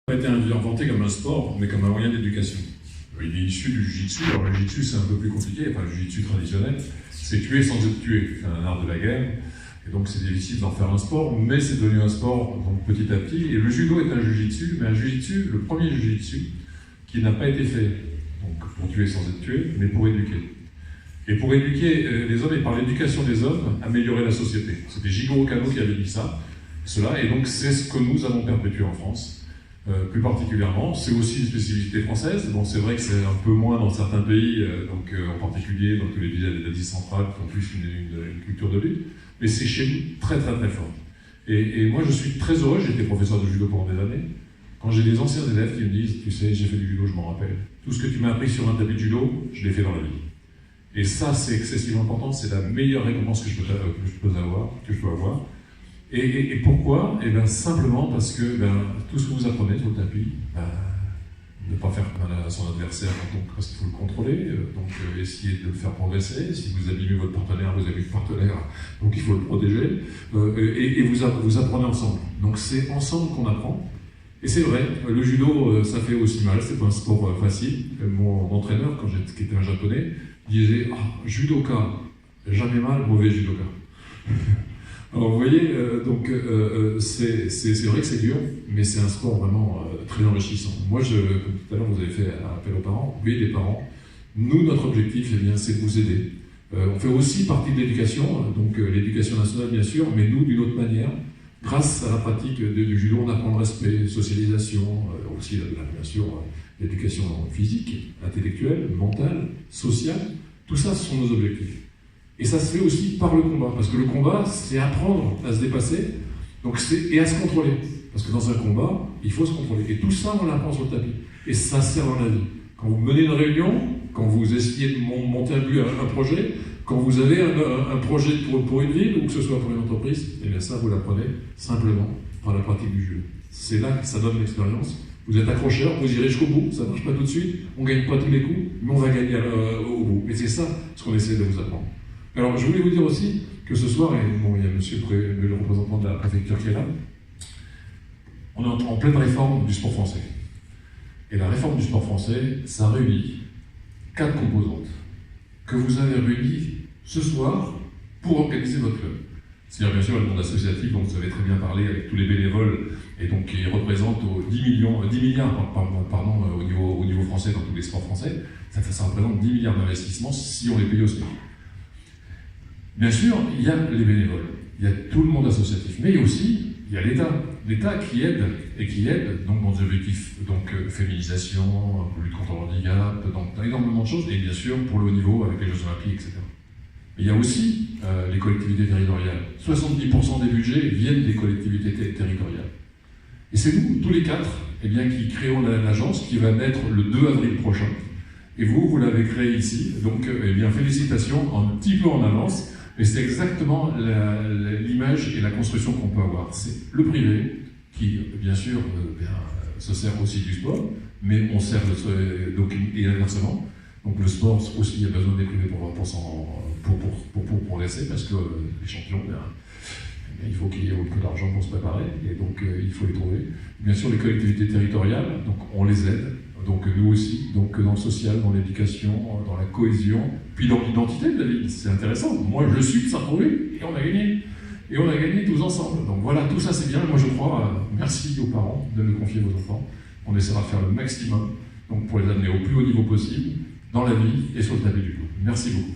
A été inventé comme un sport, mais comme un moyen d'éducation. Il est issu du jiu-jitsu. Alors le jiu-jitsu, c'est un peu plus compliqué. Enfin, le jiu-jitsu traditionnel, c'est tuer sans être tué. C'est un art de la guerre. Et donc, c'est difficile d'en faire un sport, mais c'est devenu un sport donc, petit à petit. Et le judo est un jiu-jitsu, mais un jiu-jitsu, le premier jiu-jitsu, qui n'a pas été fait donc, pour tuer sans être tué, mais pour éduquer. Et pour éduquer les hommes, et par l'éducation des hommes, améliorer la société. C'était Jigoro Kano qui avait dit ça, cela, et donc c'est ce que nous avons perpétué en France. Plus particulièrement, c'est aussi une spécificité française. Bon, c'est vrai que c'est un peu moins dans certains pays, en particulier dans tous les pays d'Asie centrale qui ont plus une culture de lutte, mais c'est chez nous très très très fort. Et moi je suis très heureux, j'ai été professeur de judo pendant des années, quand j'ai des anciens élèves qui me disent, tu sais, j'ai fait du judo, je m'en rappelle. Tout ce que tu m'as appris sur un tapis de judo, je l'ai fait dans la vie. Et ça, c'est excessivement important, c'est la meilleure récompense que je peux avoir. Et pourquoi? Eh bien, simplement parce que tout ce que vous apprenez sur le tapis, ne pas faire mal à son adversaire parce qu'il faut le contrôler, essayer de le faire progresser. Si vous abîmez votre partenaire, vous avez le partenaire, donc il faut le protéger. Et vous apprenez ensemble. Donc c'est ensemble qu'on apprend. Et c'est vrai, le judo, ça fait aussi mal, c'est pas un sport facile. Mon entraîneur, qui était un japonais, disait « judoka, jamais mal, mauvais judoka ». Alors vous voyez, c'est vrai que c'est dur, mais c'est un sport vraiment très enrichissant. Moi, comme tout à l'heure, vous avez fait appel aux parents. Oui, les parents, nous, notre objectif, eh bien, c'est de vous aider. On fait aussi partie de l'éducation, donc l'éducation nationale, bien sûr, mais nous, d'une autre manière, grâce à la pratique du judo, on apprend le respect, socialisation, aussi, bien sûr, l'éducation physique, intellectuelle, mentale, sociale. Tout ça, ce sont nos objectifs. Et ça se fait aussi par le combat, parce que le combat, c'est apprendre à se dépasser et à se contrôler. Parce que dans un combat, il faut se contrôler. Et tout ça, on l'apprend sur le tapis. Et ça sert dans la vie. Quand vous menez une réunion, quand vous essayez de monter un projet, quand vous avez un projet pour une ville, ou que ce soit pour une entreprise, et bien ça, vous l'apprenez simplement par la pratique du jeu. C'est là que ça donne l'expérience. Vous êtes accrocheur, vous irez jusqu'au bout, ça ne marche pas tout de suite, on ne gagne pas tous les coups, mais on va gagner au bout. Et c'est ça ce qu'on essaie de vous apprendre. Alors, je voulais vous dire aussi que ce soir, il y a monsieur le représentant de la préfecture qui est là, on est en pleine réforme du sport français. Et la réforme du sport français, ça réunit 4 composantes que vous avez réunies ce soir pour organiser votre club. C'est-à-dire, bien sûr, le monde associatif, dont vous avez très bien parlé avec tous les bénévoles, et donc qui représentent 10 milliards au niveau français, dans tous les sports français. Ça représente 10 milliards d'investissements si on les paye au SMIC. Bien sûr, il y a les bénévoles, il y a tout le monde associatif, mais aussi, il y a l'État qui aide, donc dans des objectifs, féminisation, lutte contre le handicap, dans énormément de choses, et bien sûr pour le haut niveau avec les Jeux Olympiques, etc. Mais il y a aussi les collectivités territoriales. 70% des budgets viennent des collectivités territoriales. Et c'est nous, tous les 4, qui créons l'agence qui va naître le 2 avril prochain. Et vous l'avez créé ici, donc félicitations un petit peu en avance. Mais c'est exactement l'image et la construction qu'on peut avoir. C'est le privé qui, bien sûr, se sert aussi du sport, mais on sert et inversement. Donc le sport aussi, il y a besoin des privés pour progresser, parce que les champions, il faut qu'il y ait un peu d'argent pour se préparer, et donc il faut les trouver. Bien sûr, les collectivités territoriales, donc on les aide. Donc nous aussi, donc dans le social, dans l'éducation, dans la cohésion, puis dans l'identité de la ville. C'est intéressant. Moi, je suis de Sartrouville et on a gagné. Et on a gagné tous ensemble. Donc voilà, tout ça c'est bien. Moi je crois, merci aux parents de me confier vos enfants. On essaiera de faire le maximum donc pour les amener au plus haut niveau possible, dans la vie et sur le tapis du coup. Merci beaucoup.